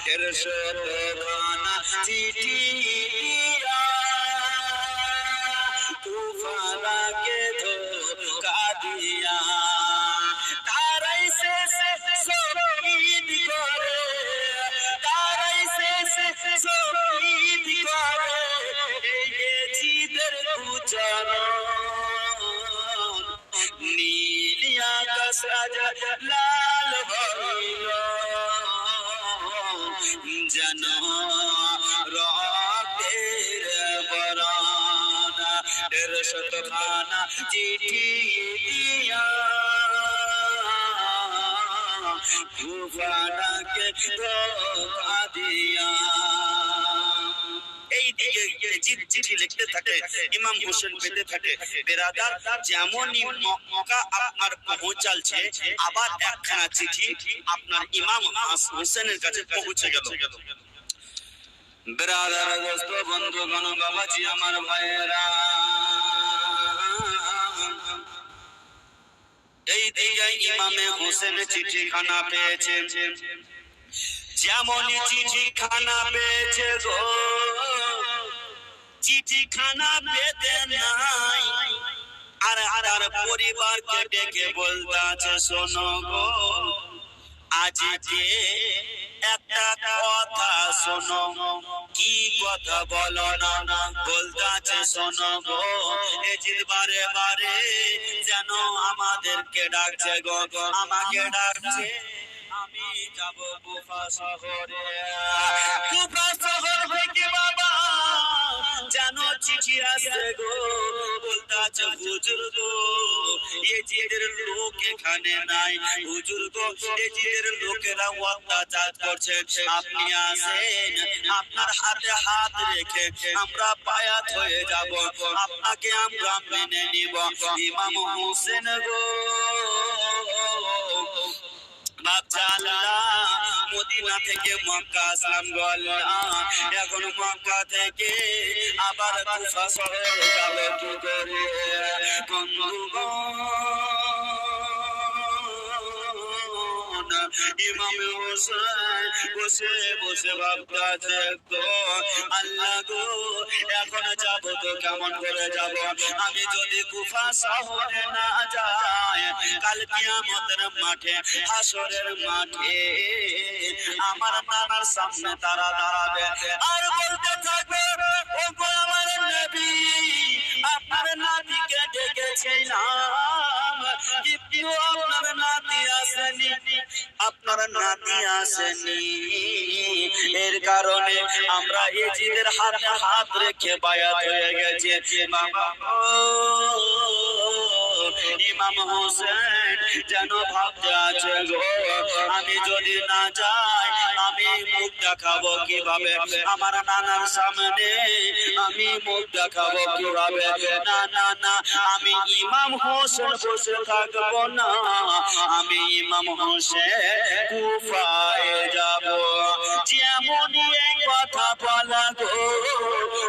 150 চিঠি দিয়া তুফানকে ধোঁকা দিয়া তারাই শেষে শহীদ করে, তারাই শেষে শহীদ করে জিদের উচ্চারণ। নীল আকাশ আজ লাল হইল যেন রক্তের বরণ। 150 চিঠি দিয়া তুফানকে ধোঁকা দিয়া। এই দিকে চিঠি লিখতে থাকে, ইমাম হোসেন পেতে থাকে। বেরাদার, যেমনই মক্কা আপনার পৌঁছালছে, আবার একখানা চিঠি আপনার ইমাম হোসেনের কাছে পৌঁছে গেল। বেরাদার, দোস্ত, বন্ধুগণ, বাবাজি, আমার ভাইয়েরা, এই দিকে ইমামে হোসেন চিঠিখানা পেয়েছে। যেমন চিঠিখানা পেয়েছে গো, চিঠিখানা পেতে নাই আর তার পরিবারকে ডেকে বলতাছে, শোনো গো, আজকে একটা কথা শোনো। কি কথা বলো না? বলতাছে, শোনো গো, এজিদ বারে বারে যেন আমাদেরকে ডাকছে গো, আমাকে ডাকছে। আমি যাব কুফা শহরে, কুফা শহর থেকে বাবা যেন চিঠি আসছে গো। বলতাছে, হুজুর গো, এজিদের লোক এখানে নাই। হুজুর গো, এজিদের লোকেরা অত্যাচার করছে, আপনি আসেন, আপনার হাতে হাত রেখে আমরা বায়াত হয়ে যাব, আপনাকে আমরা মেনে নিব। ইমাম হোসেন গো, মদিনা থেকে মক্কা আসলাম গো আল্লাহ, এখন মক্কা থেকে আবার কুফা শহরে যাব কি করে? ইমাম হোসেন বসে বসে ভাবতাছে, তো আল্লাহ গো, এখন যাব তো কেমন করে যাব? আমি যদি কুফা শহরে না যাই, কাল কিয়ামতের মাঠে, হাসরের মাঠে আমার নানার সামনে তারা দাঁড়াবে আর বলতে থাকবে, ও গো আমার নবী, আপনার নাতিকে ডেকেছিলাম, কিন্তু আপনার নাতি আসেনি, আপনার নাতি আসেনি। এর কারণে আমরা এজিদের হাতে হাত রেখে বায়াত হয়ে গেছে। ইমাম হোসেন যেন ভাবতে আছে গো, আমি যদি না যাই আমি মুখ দেখাবো কিভাবে আমার নানার সামনে? আমি মুখ দেখাবো কিভাবে? না না না, আমি ইমাম হোসেন বসে থাকবো না, আমি ইমাম হোসেন কুফায় যাব। যেমনই এই কথা বলা গো,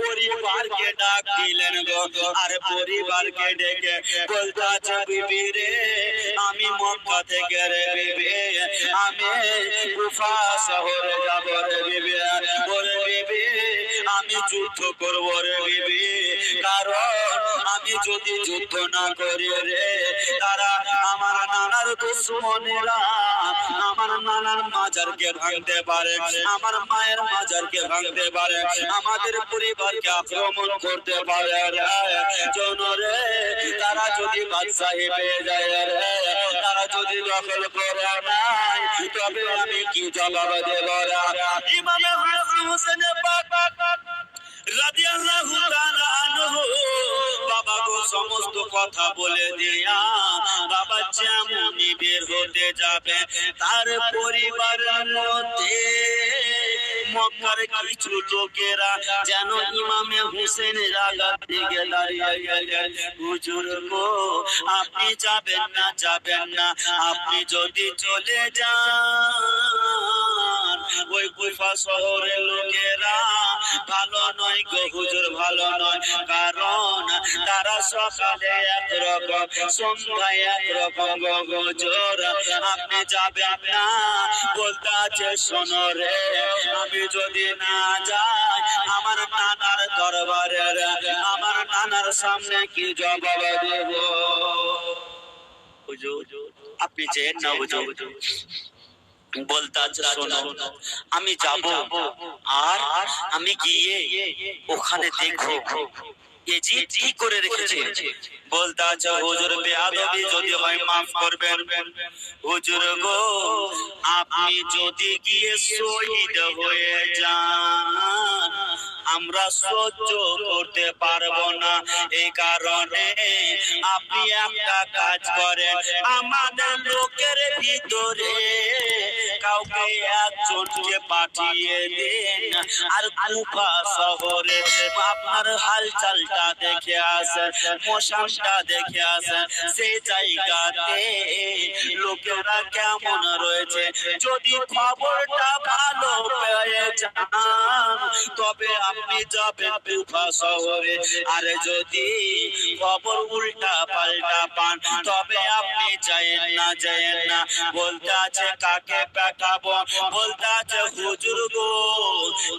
পরিবারকে ডাক দিলেন গো, আর পরিবারকে ডেকে বলতে আছে, বিবি রে, আমি মক্কা থেকে রে বিবি, আমি কুফা শহরে যাব রে বিবি। ওরে বিবি, আমি যুদ্ধ করব রে বিবি, কারণ আমি যদি যুদ্ধ না করি রে, তারা আমার নানার দুশমনেরা আমার নানার মাজারকে ভাঙতে পারে, আমার মায়ের মাজারকে ভাঙতে পারে, আমাদের পরিবারকে আক্রমণ করতে পারে রে। রে, তারা যদি বাদশাহী পেয়ে যায় রে, তারা যদি দখল করে নাই, তবে আমি কি জবাব দেব রে? ইমাম হোসেন রাদিয়াল্লাহু তাআলা আনহু বাবা গো সমস্ত কথা বলে দিয়া বাবা যেমনই বের হতে যাবে, তার পরিবারের মধ্যে মক্কার কিছু লোকেরা যেন ইমামে হোসেনের আঘাত দিকে দাঁড়িয়ে গেলেন। হুজুর গো, আপনি যাবেন না, যাবেন না, আপনি যদি চলে যান ওই কুফা শহরের লোকেরা ভালো নয় গো হুজুর, ভালো নয়। কারণ তারা সকালে একরকম, সন্ধ্যায় একরকম গো হুজুর। আপনি যাবেন না, বলতে আছে শোনো রে, আমি যদি না যাই আমার নানার দরবারে, আমার নানার সামনে কি জবাব দেব? হুজুর আপনি যেন না হুজুর। বলতে আছে শোনো, আমি যাব, আর আমি গিয়ে ওখানে দেখো এজিদ কি করে রেখেছে। বলতে আছে হুজুর বেয়াদবি যদি হয় মাফ করবেন। হুজুর গো, আপনি যদি গিয়ে শহীদ হয়ে যান আমরা সহ্য করতে পারবো না। এই কারণে আপনি একটা কাজ করেন, আমাদের লোকের ভিতরে কাউকে একজনকে পাঠিয়ে দিন, আর কুফা শহরে আপনার হালচালটা দেখে আসেন, মশানটা দেখে আসেন, সেই জায়গাতে লোকেরা কেমন রয়েছে। যদি খবরটা ভালো পেয়ে যান তবে আপনি যাবেন কুফা শহরে, আর যদি খবর উল্টা পাল্টা পান তবে আপনি যায়েন না। বলতে আছে কাকে পাঠাবো? বলতে আছে হুজুর গো,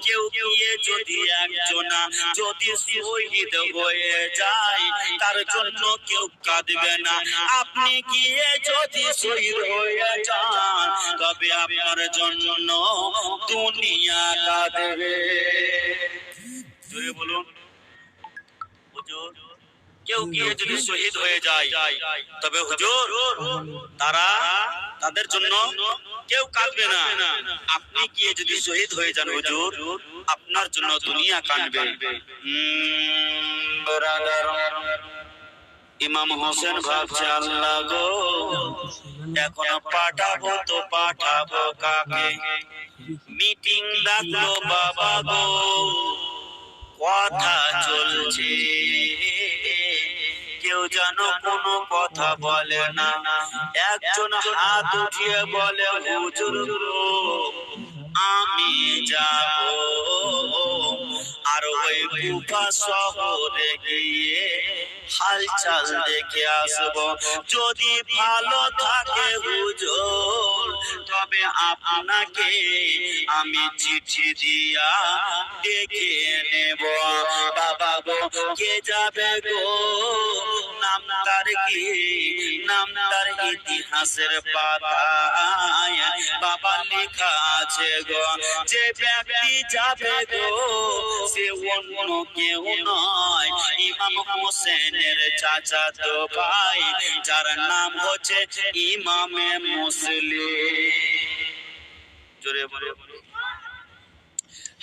কেউ গিয়ে যদি একজনা যদি শহীদ হয়ে যায় তার জন্য কেউ কাঁদবে না। আপনি গিয়ে যদি শহীদ হয়ে যান তবে আপনার জন্য দুনিয়া কাঁদবে। জোরে বলুন হুজুর, কেউ গিয়ে যদি শহীদ হয়ে যায় তবে হুজুর তাদের জন্য কেউ কাঁদবে না। আপনি গিয়ে যদি শহীদ হয়ে যান হুজুর, আপনার জন্য দুনিয়া কাঁদবে। ইমাম হোসেন ভাবছে আল্লাহ গো, এখন পাঠাবো তো পাঠাবো কাকে? মিটিং ডাকলো বাবা গো, কথা চলছে, কেউ যেন কোনো কথা বলে না। একজন হাত উঠিয়ে বলে হুজুর আমি যাব, আর ওই কুফা শহরে গিয়ে হালচাল দেখে আসব। যদি ভালো থাকে হুজুর তবে আপনাকে আমি চিঠি দিয়া ডেকে নেব। বাবা গো কে যাবে গো? নাম তার কি? নাম তার ইতিহাসের পাতায় বাবা লেখা আছে গো। যে ব্যক্তি যাবে গো সে অন্য কেউ নয়, ইমাম হোসেনের চাচাতো ভাই, যার নাম হচ্ছে ইমামে মুসলিম। জোরে বলে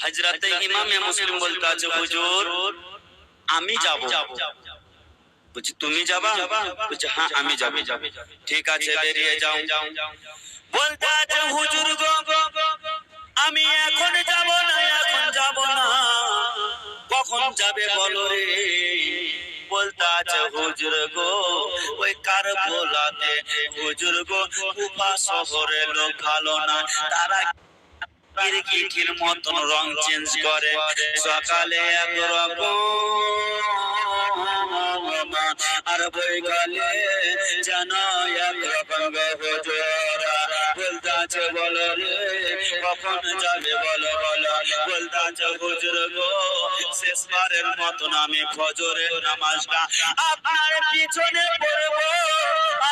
হযরতে ইমামে মুসলিম বলতে আছে হুজুর আমি যাব। বলছি তুমি যাবা? বলছে হ্যাঁ আমি যাব। ঠিক আছে বেরিয়ে যাও। বলতে আছে হুজুর গো আমি এখন যাব না, এখন যাব না। কখন যাবে বলো রে? বলতে আছে হুজুর গো ওই কারবালাতে হুজুর গো কুফা শহরে লোক ভালো না, তারা কিরকির মতন রং চেঞ্জ করে। সকালে একরকম আর বৈকালে যেন একরকম হুজুর। বলতে আছে বলো রে কখন যাবে বলো বলো? বলতে আছে হুজুর গো শেষবারের মতন আমি ফজরের নামাজটা আপনার পিছনে পড়বো,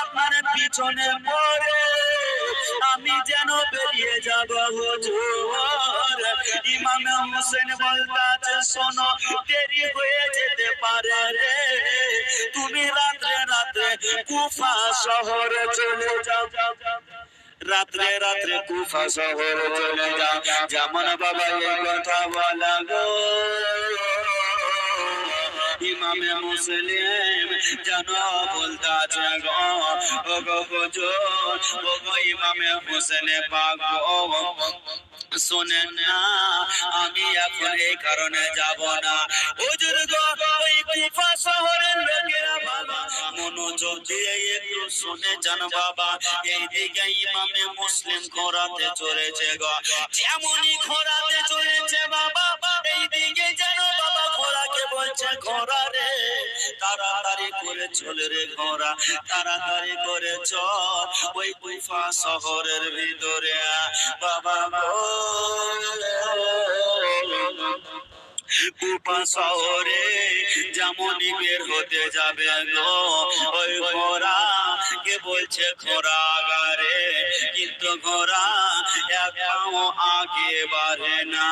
আপনার পিছনে পড়ে আমি যেন বেরিয়ে যাব হুজুর। ইমাম হোসেন বলতে আছে শোনো দেরি হয়ে যেতে পারে রে, তুমি রাত্রে রাত্রে কুফা শহরে চলে যাও। রাত্রে রাত্রে কুফা শহরে চলে যাও। যেমন বাবা এই কথা বলা গো ইমামে মুসলিম যেন বলতে আছে গো ও গো হুজুর ও গো ইমামে হোসেন পাক গো শোনেন না, আমি এখন এই কারণে যাব না হুজুর গো। ওই কুফা শহরের লোকেরা বাবা মনোযোগ দিয়ে একটু শুনে যান বাবা। এইদিকে ইমামে মুসলিম ঘোড়াতে চড়েছে গো, যেমনই ঘোড়াতে চড়েছে বাবা, এইদিকে যেন বাবা ঘোড়াকে বলছে, ঘোড়া রে তাড়াতাড়ি করে চলে রে ঘোড়া, তাড়াতাড়ি করে চল ওই কুফা শহরের ভিতরে বাবা গো। কুফা শহরে যেমনই বের হতে যাবে গো, ওই ঘোড়া কে বলছে ঘোড়া আগারে, কিন্তু ঘোড়া এক পাও আগে বাড়ে না।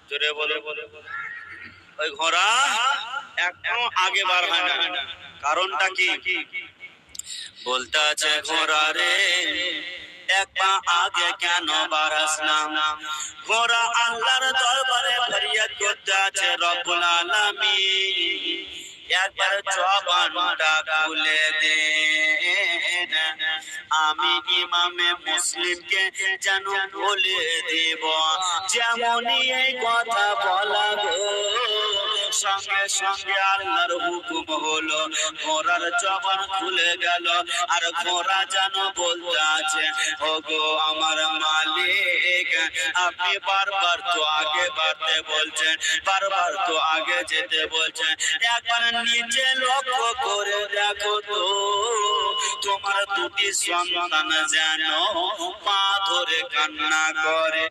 জোরে বলে বলে ওই ঘোড়া এক পাও আগে বাড়ে না। কারণটা কি? বলতে আছে ঘোড়া রে এক পা আগে কেন বাড়াস না? ঘোড়া আল্লাহর দরবারে ফরিয়াদ করতে আছে, রব্বুল আলামিন একবার জবানটা খুলে দে, আমি ইমামে মুসলিমকে যেন বলে দেব। যেমনই এই কথা বলা গো, সঙ্গে সঙ্গে আল্লাহর হুকুম হলো, ঘোড়ার জবান খুলে গেল। আর ঘোড়া যেন বলতে আছে, ওগো আমার মালিক, আপনি বারবার তো আগে বাড়তে বলছেন, বারবার তো আগে যেতে বলছেন, একবার নিচে লক্ষ্য করে দেখো তো, তোমার দুটি সন্তান যেন পা ধরে কান্না করে।